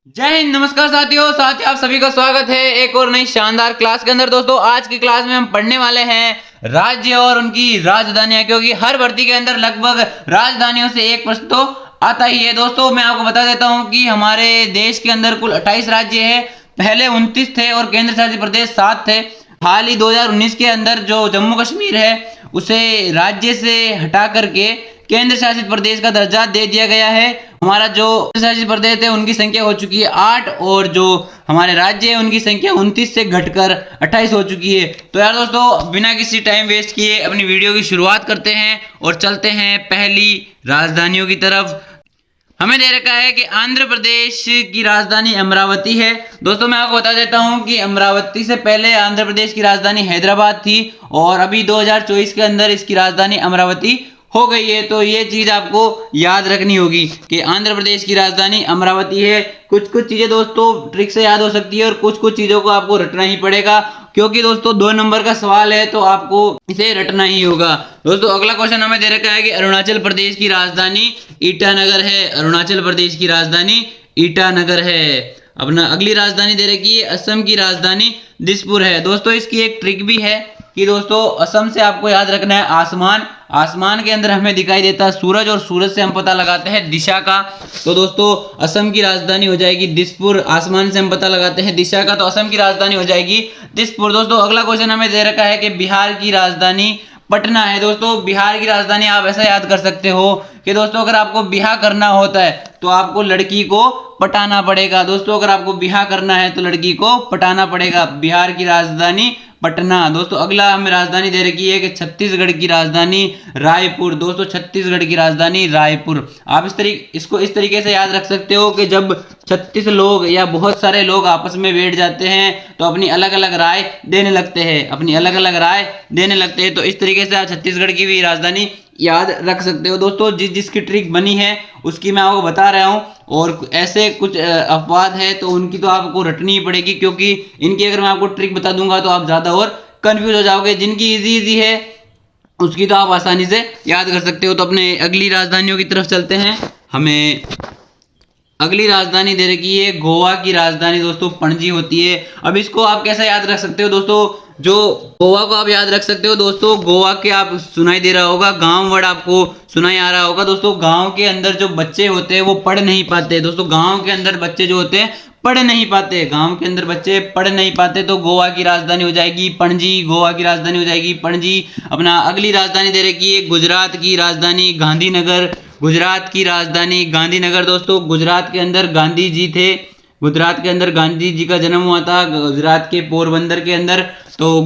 जय हिंद। नमस्कार साथियों आप सभी का स्वागत है एक और नई शानदार क्लास के अंदर। दोस्तों आज की क्लास में हम पढ़ने वाले हैं राज्य और उनकी राजधानियां, क्योंकि हर भर्ती के अंदर लगभग राजधानियों से एक प्रश्न तो आता ही है। दोस्तों मैं आपको बता देता हूं कि हमारे देश के अंदर कुल 28 राज्य है। पहले 29 थे और केंद्र शासित प्रदेश 7 थे। हाल ही 2019 के अंदर जो जम्मू कश्मीर है उसे राज्य से हटा करके केंद्र शासित प्रदेश का दर्जा दे दिया गया है। हमारा जो केंद्र शासित प्रदेश है उनकी संख्या हो चुकी है 8 और जो हमारे राज्य है उनकी संख्या 29 से घटकर 28 हो चुकी है। तो यार दोस्तों बिना किसी टाइम वेस्ट किए अपनी वीडियो की शुरुआत करते हैं और चलते हैं पहली राजधानियों की तरफ। हमें दे रखा है कि आंध्र प्रदेश की राजधानी अमरावती है। दोस्तों मैं आपको बता देता हूं कि अमरावती से पहले आंध्र प्रदेश की राजधानी हैदराबाद थी और अभी 2024 के अंदर इसकी राजधानी अमरावती हो गई है। तो ये चीज आपको याद रखनी होगी कि आंध्र प्रदेश की राजधानी अमरावती है। कुछ कुछ चीजें दोस्तों ट्रिक से याद हो सकती है और कुछ कुछ चीजों को आपको रटना ही पड़ेगा, क्योंकि दोस्तों 2 नंबर का सवाल है तो आपको इसे रटना ही होगा। दोस्तों अगला क्वेश्चन हमें दे रखा है कि अरुणाचल प्रदेश की राजधानी ईटानगर है। अरुणाचल प्रदेश की राजधानी ईटानगर है। अपना अगली राजधानी दे रखी है असम की राजधानी दिसपुर है। दोस्तों इसकी एक ट्रिक भी है कि दोस्तों असम से आपको याद रखना है आसमान। आसमान के अंदर हमें दिखाई देता है सूरज और सूरज से हम पता लगाते हैं दिशा का। तो दोस्तों असम की राजधानी हो जाएगी दिसपुर। आसमान से हम पता लगाते हैं दिशा का, तो असम की राजधानी हो जाएगी दिसपुर। दोस्तों अगला क्वेश्चन हमें दे रखा है कि बिहार की राजधानी पटना है। दोस्तों बिहार की राजधानी आप ऐसा याद कर सकते हो कि दोस्तों अगर आपको बिहार करना होता है तो आपको लड़की को पटाना पड़ेगा। दोस्तों अगर आपको बिहार करना है तो लड़की को पटाना पड़ेगा। बिहार की राजधानी पटना। दोस्तों अगला हमें राजधानी दे रखी है कि छत्तीसगढ़ की राजधानी रायपुर। दोस्तों छत्तीसगढ़ की राजधानी रायपुर। आप इसको इस तरीके से याद रख सकते हो कि जब 36 लोग या बहुत सारे लोग आपस में बैठ जाते हैं तो अपनी अलग अलग राय देने लगते हैं, अपनी अलग अलग राय देने लगते हैं। तो इस तरीके से आप छत्तीसगढ़ की भी राजधानी याद रख सकते हो। दोस्तों जिसकी ट्रिक बनी है उसकी मैं आपको बता रहा हूं, और ऐसे कुछ अपवाद है तो उनकी तो आपको रटनी ही पड़ेगी, क्योंकि इनकी अगर मैं आपको ट्रिक बता दूंगा तो आप ज्यादा और कंफ्यूज हो जाओगे। जिनकी इजी है उसकी तो आप आसानी से याद कर सकते हो। तो अपने अगली राजधानियों की तरफ चलते हैं। हमें अगली राजधानी दे रखी है गोवा की राजधानी दोस्तों पणजी होती है। अब इसको आप कैसे याद रख सकते हो दोस्तों, जो गोवा को आप याद रख सकते हो दोस्तों, गोवा के आप सुनाई दे रहा होगा गांव वर्ड आपको सुनाई आ रहा होगा। दोस्तों गांव के अंदर जो बच्चे होते हैं वो पढ़ नहीं पाते। दोस्तों गांव के अंदर बच्चे जो होते हैं पढ़ नहीं पाते, गांव के अंदर बच्चे पढ़ नहीं पाते, तो गोवा की राजधानी हो जाएगी पणजी। गोवा की राजधानी हो जाएगी पणजी। अपना अगली राजधानी दे रखी है गुजरात की राजधानी गांधीनगर। गुजरात की राजधानी गांधीनगर। दोस्तों गुजरात के अंदर गांधी जी थे, गुजरात के अंदर गांधी जी का जन्म हुआ था, गुजरात के पोरबंदर के अंदर। तो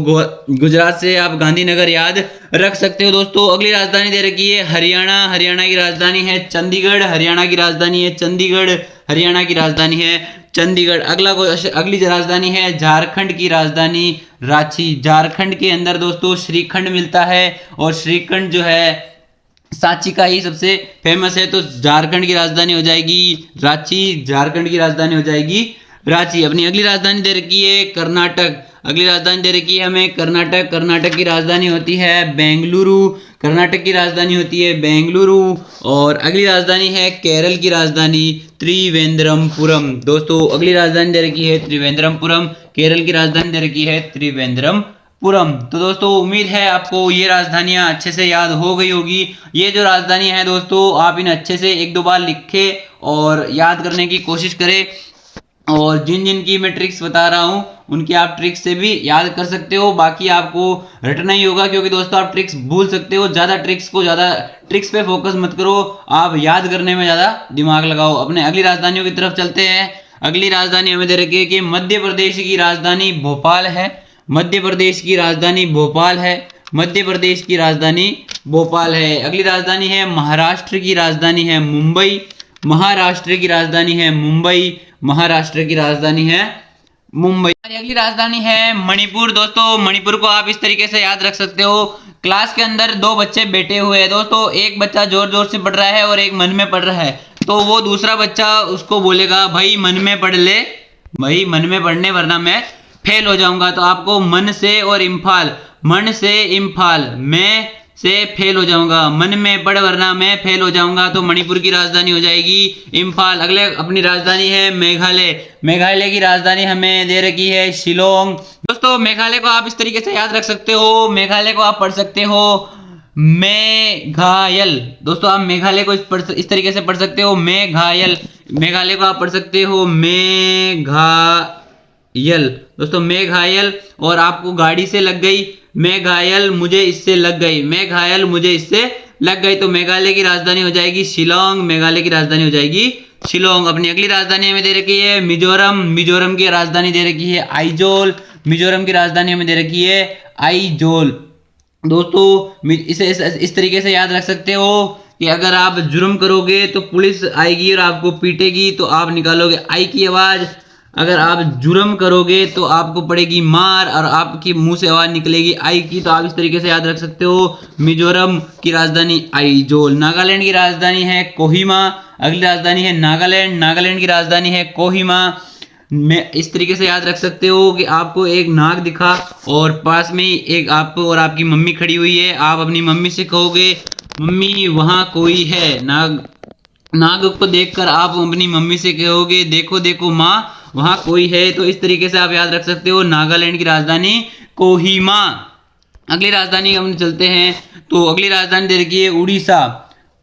गुजरात से आप गांधीनगर याद रख सकते हो। दोस्तों अगली राजधानी दे रखी है हरियाणा। हरियाणा की राजधानी है चंडीगढ़। हरियाणा की राजधानी है चंडीगढ़। हरियाणा की राजधानी है चंडीगढ़। अगली राजधानी है झारखंड की राजधानी रांची। झारखंड के अंदर दोस्तों श्रीखंड मिलता है और श्रीखंड जो है सांची का ही सबसे फेमस है। तो झारखंड की राजधानी हो जाएगी रांची। झारखंड की राजधानी हो जाएगी रांची। अपनी अगली राजधानी दे रखी है कर्नाटक। अगली राजधानी दे रखी है हमें कर्नाटक। कर्नाटक की राजधानी होती है बेंगलुरु। कर्नाटक की राजधानी होती है बेंगलुरु। और अगली राजधानी है केरल की राजधानी त्रिवेंद्रमपुरम। दोस्तों अगली राजधानी दे रखी है त्रिवेंद्रमपुरम। केरल की राजधानी दे रखी है त्रिवेंद्रमपुरम। तो दोस्तों उम्मीद है आपको ये राजधानियां अच्छे से याद हो गई होगी। ये जो राजधानियां हैं दोस्तों आप इन्हें अच्छे से 1-2 बार लिखे और याद करने की कोशिश करें, और जिन जिन की मैं ट्रिक्स बता रहा हूं उनकी आप ट्रिक्स से भी याद कर सकते हो। बाकी आपको रटना ही होगा, क्योंकि दोस्तों आप ट्रिक्स भूल सकते हो। ज्यादा ट्रिक्स पे फोकस मत करो, आप याद करने में ज्यादा दिमाग लगाओ। अपने अगली राजधानियों की तरफ चलते हैं। अगली राजधानी हमें दे रखी है कि मध्य प्रदेश की राजधानी भोपाल है। मध्य प्रदेश की राजधानी भोपाल है। मध्य प्रदेश की राजधानी भोपाल है। अगली राजधानी है महाराष्ट्र की राजधानी है मुंबई। महाराष्ट्र की राजधानी है मुंबई। महाराष्ट्र की राजधानी है मुंबई। अगली राजधानी है मणिपुर। दोस्तों मणिपुर को आप इस तरीके से याद रख सकते हो। क्लास के अंदर 2 बच्चे बैठे हुए हैं दोस्तों, एक बच्चा जोर जोर से पढ़ रहा है और एक मन में पढ़ रहा है। तो वो दूसरा बच्चा उसको बोलेगा भाई मन में पढ़ ले, भाई मन में पढ़ने वरना मैं फेल हो जाऊंगा। तो आपको मन से और इम्फाल, मन से इम्फाल, मैं से फेल हो जाऊंगा, मन में पढ़ वरना मैं फेल हो जाऊंगा। तो मणिपुर की राजधानी हो जाएगी इम्फाल। अगले अपनी राजधानी है मेघालय। मेघालय की राजधानी हमें दे रखी है शिलोंग। दोस्तों मेघालय को आप इस तरीके से याद रख सकते हो, मेघालय को आप पढ़ सकते हो मेघायल। दोस्तों आप मेघालय को इस तरीके से पढ़ सकते हो मेघायल। मेघालय को आप पढ़ सकते हो मेघायल। दोस्तों मेघायल। और आपको गाड़ी से लग गई, मैं घायल मुझे इससे लग गई, मैं घायल मुझे इससे लग गई। तो मेघालय की राजधानी हो जाएगी शिलोंग। मेघालय की राजधानी हो जाएगी शिलोंग। अपनी अगली राजधानी हमें दे रखी है मिजोरम। मिजोरम की राजधानी दे रखी है आइजोल। मिजोरम की राजधानी हमें दे रखी है आइजोल। दोस्तों इसे इस तरीके से याद रख सकते हो कि अगर आप जुर्म करोगे तो पुलिस आएगी और आपको पीटेगी, तो आप निकालोगे आई की आवाज। अगर आप जुर्म करोगे तो आपको पड़ेगी मार और आपकी मुंह से आवाज निकलेगी आई की। तो आप इस तरीके से याद रख सकते हो मिजोरम की राजधानी आइजोल। नागालैंड की राजधानी है कोहिमा। अगली राजधानी है नागालैंड। नागालैंड की राजधानी है कोहिमा। में इस तरीके से याद रख सकते हो कि आपको एक नाग दिखा और पास में ही एक आपको और आपकी मम्मी खड़ी हुई है। आप अपनी मम्मी से कहोगे मम्मी वहां कोई है। नाग को देखकर आप अपनी मम्मी से कहोगे देखो देखो माँ वहां कोई है। तो इस तरीके से आप याद रख सकते हो नागालैंड की राजधानी कोहिमा। अगली राजधानी हम चलते हैं। तो अगली राजधानी दे रखी है उड़ीसा।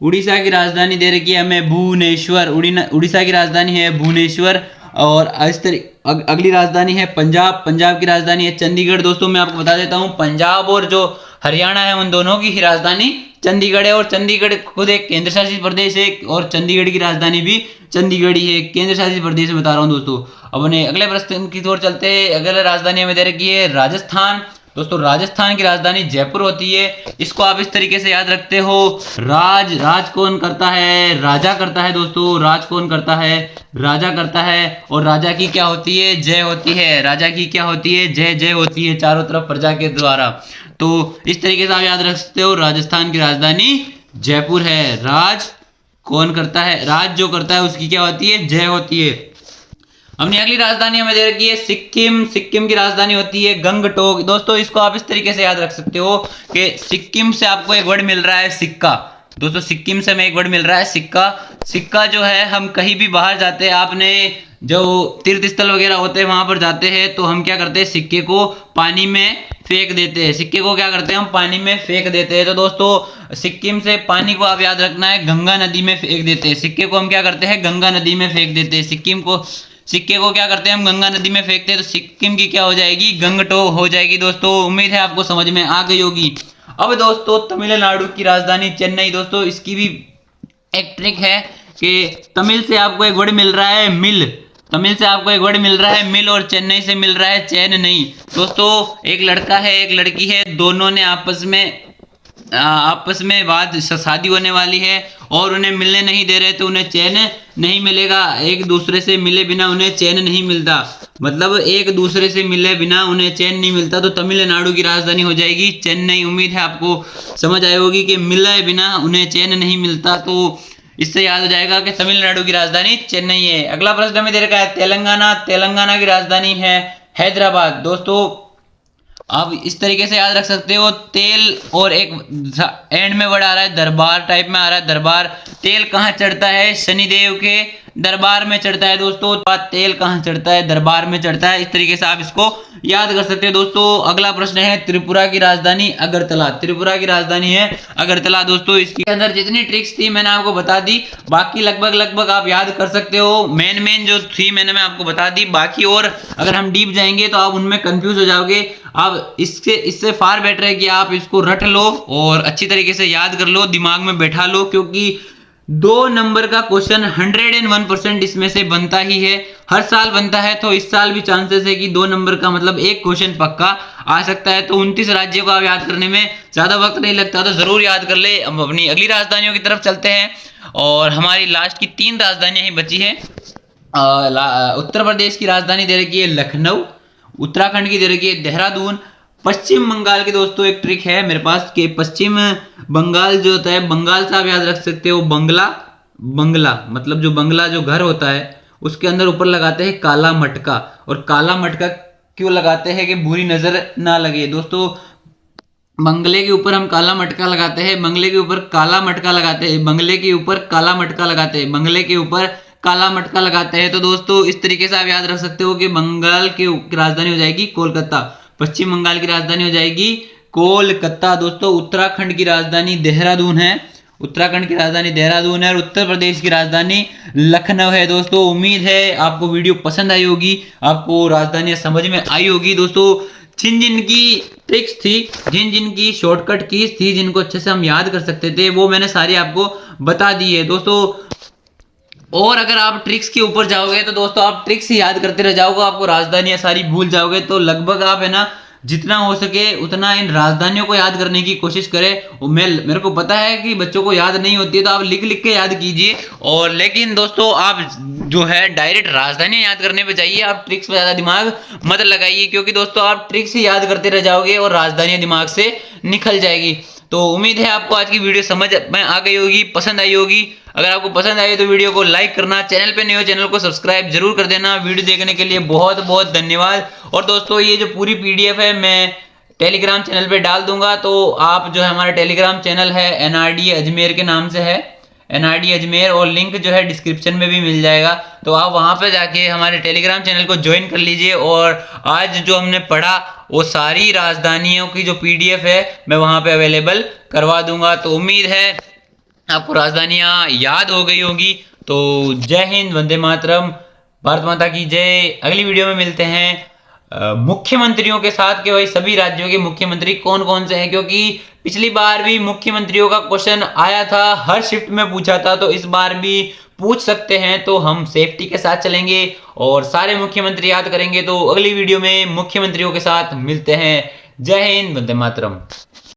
उड़ीसा की राजधानी दे रखी है हमें भुवनेश्वर। उड़ीसा की राजधानी है भुवनेश्वर। और अगली राजधानी है पंजाब। पंजाब की राजधानी है चंडीगढ़। दोस्तों मैं आपको बता देता हूं पंजाब और जो हरियाणा है उन दोनों की ही राजधानी चंडीगढ़ है। और चंडीगढ़ खुद एक केंद्र शासित प्रदेश है और चंडीगढ़ की राजधानी भी चंडीगढ़ ही है। केंद्र शासित प्रदेश में बता रहा हूं दोस्तों। अब अपने अगले प्रश्न की ओर चलते हैं। अगले राजधानी हमें दे रखी है राजस्थान। दोस्तों राजस्थान की राजधानी जयपुर होती है। इसको आप इस तरीके से याद रखते हो राज कौन करता है, राजा करता है। दोस्तों राज कौन करता है, राजा करता है। और राजा की क्या होती है, जय होती है। राजा की क्या होती है, जय जय होती है चारों तरफ प्रजा के द्वारा। तो इस तरीके से आप याद रख सकते हो राजस्थान की राजधानी जयपुर है। राज कौन करता है, राज जो करता है उसकी क्या होती है, जय होती है। अपनी अगली राजधानी हमें दे रखी है सिक्किम। सिक्किम की राजधानी होती है गंगटोक। दोस्तों इसको आप इस तरीके से याद रख सकते हो कि सिक्किम से आपको एक वर्ड मिल रहा है सिक्का। दोस्तों सिक्किम से हमें एक वर्ड मिल रहा है सिक्का। सिक्का जो है हम कहीं भी बाहर जाते हैं, आपने जो तीर्थ स्थल वगैरह होते हैं वहां पर जाते हैं तो हम क्या करते हैं, सिक्के को पानी में फेंक देते हैं। सिक्के को क्या करते हैं, हम पानी में फेंक देते हैं। तो दोस्तों सिक्किम से पानी को आप याद रखना है गंगा नदी में फेंक देते हैं। सिक्के को हम क्या करते हैं, गंगा नदी में फेंक देते हैं। सिक्के को क्या करते हैं, हम गंगा नदी में फेंकते हैं। तो सिक्किम की क्या हो जाएगी, गंगटोक हो जाएगी। दोस्तों उम्मीद है आपको समझ में आ गई होगी। अब दोस्तों तमिलनाडु की राजधानी चेन्नई। दोस्तों इसकी भी एक ट्रिक है कि तमिल से आपको एक वर्ड मिल रहा है मिल। तमिल से आपको एक वर्ड मिल रहा है मिल और चेन्नई से मिल रहा है चैन नहीं। दोस्तों एक लड़का है एक लड़की है, दोनों ने आपस में बात शादी होने वाली है और उन्हें मिलने नहीं दे रहे तो उन्हें चैन नहीं मिलेगा। एक दूसरे से मिले बिना उन्हें चैन नहीं मिलता, मतलब एक दूसरे से मिले बिना उन्हें चैन नहीं मिलता। तो तमिलनाडु की राजधानी हो जाएगी चेन्नई। उम्मीद है आपको समझ आई होगी कि मिले बिना उन्हें चैन नहीं मिलता। तो इससे याद हो जाएगा कि तमिलनाडु की राजधानी चेन्नई है। अगला प्रश्न हमें दे रखा है तेलंगाना। तेलंगाना की राजधानी है हैदराबाद। दोस्तों आप इस तरीके से याद रख सकते हो तेल और एक एंड में वर्ड आ रहा है दरबार टाइप में आ रहा है दरबार। तेल कहाँ चढ़ता है, शनिदेव के दरबार में चढ़ता है। दोस्तों तेल कहाँ चढ़ता है, दरबार में चढ़ता है। इस तरीके से आप इसको याद कर सकते हो। दोस्तों अगला प्रश्न है त्रिपुरा की राजधानी अगरतला। त्रिपुरा की राजधानी है अगरतला। दोस्तों इसके अंदर जितनी ट्रिक्स थी मैंने आपको बता दी, बाकी लगभग आप याद कर सकते हो। मेन जो थी मैंने मैं आपको बता दी, बाकी और अगर हम डीप जाएंगे तो आप उनमें कंफ्यूज हो जाओगे। अब इससे फार बेटर है कि आप इसको रट लो और अच्छी तरीके से याद कर लो, दिमाग में बैठा लो, क्योंकि 2 नंबर का क्वेश्चन 101% इसमें से बनता ही है। हर साल बनता है, तो इस साल भी चांसेस है कि 2 नंबर का मतलब एक क्वेश्चन पक्का आ सकता है। तो 29 राज्यों को आप याद करने में ज्यादा वक्त नहीं लगता, तो जरूर याद कर ले। अब अपनी अगली राजधानियों की तरफ चलते हैं और हमारी लास्ट की 3 राजधानियां ही बची है। उत्तर प्रदेश की राजधानी दे रखी है लखनऊ। उत्तराखंड की दे रखी है देहरादून। पश्चिम बंगाल की दोस्तों एक ट्रिक है मेरे पास कि पश्चिम बंगाल जो होता है, बंगाल से आप याद रख सकते हो बंगला मतलब जो बंगला जो घर होता है उसके अंदर ऊपर लगाते हैं काला मटका। और काला मटका क्यों लगाते हैं कि बुरी नजर ना लगे। दोस्तों बंगले के ऊपर हम काला मटका लगाते हैं, बंगले के ऊपर काला मटका लगाते हैं, बंगले के ऊपर काला मटका लगाते हैं, बंगले के ऊपर काला मटका लगाते हैं। तो दोस्तों इस तरीके से आप याद रख सकते हो कि बंगाल की राजधानी हो जाएगी कोलकाता, पश्चिम बंगाल की राजधानी हो जाएगी कोलकाता। दोस्तों उत्तराखंड की राजधानी देहरादून है, उत्तराखंड की राजधानी देहरादून है, और उत्तर प्रदेश की राजधानी लखनऊ है। दोस्तों उम्मीद है आपको वीडियो पसंद आई होगी, आपको राजधानियां समझ में आई होगी। दोस्तों जिन जिन की ट्रिक्स थी, जिन जिन की शॉर्टकट कीज थी, जिनको अच्छे से हम याद कर सकते थे, वो मैंने सारी आपको बता दी है दोस्तों। और अगर आप ट्रिक्स के ऊपर जाओगे तो दोस्तों आप ट्रिक्स ही याद करते रह जाओगे, आपको राजधानियां सारी भूल जाओगे। तो लगभग आप है ना जितना हो सके उतना इन राजधानियों को याद करने की कोशिश करें। और मेरे को पता है कि बच्चों को याद नहीं होती है, तो आप लिख लिख के याद कीजिए। और लेकिन दोस्तों आप जो है डायरेक्ट राजधानियां याद करने पे जाइए, आप ट्रिक्स पे ज्यादा दिमाग मत लगाइए, क्योंकि दोस्तों आप ट्रिक्स ही याद करते रह जाओगे और राजधानियां दिमाग से निकल जाएगी। तो उम्मीद है आपको आज की वीडियो समझ में आ गई होगी, पसंद आई होगी। अगर आपको पसंद आई तो वीडियो को लाइक करना, चैनल पे नए हो चैनल को सब्सक्राइब जरूर कर देना। वीडियो देखने के लिए बहुत बहुत धन्यवाद। और दोस्तों ये जो पूरी पीडीएफ है मैं टेलीग्राम चैनल पे डाल दूंगा, तो आप जो है हमारा टेलीग्राम चैनल है एनआरडी अजमेर के नाम से है, एनआरडी अजमेर, और लिंक जो है डिस्क्रिप्शन में भी मिल जाएगा। तो आप वहां पर जाके हमारे टेलीग्राम चैनल को ज्वाइन कर लीजिए। और आज जो हमने पढ़ा वो सारी राजधानियों की जो पीडीएफ है मैं वहां पे अवेलेबल करवा दूंगा। तो उम्मीद है आपको राजधानियां याद हो गई होगी। तो जय हिंद, वंदे मातरम, भारत माता की जय। अगली वीडियो में मिलते हैं मुख्यमंत्रियों के साथ कि भाई सभी राज्यों के मुख्यमंत्री कौन कौन से हैं, क्योंकि पिछली बार भी मुख्यमंत्रियों का क्वेश्चन आया था, हर शिफ्ट में पूछा था, तो इस बार भी पूछ सकते हैं। तो हम सेफ्टी के साथ चलेंगे और सारे मुख्यमंत्री याद करेंगे। तो अगली वीडियो में मुख्यमंत्रियों के साथ मिलते हैं। जय हिंद, वंदे मातरम।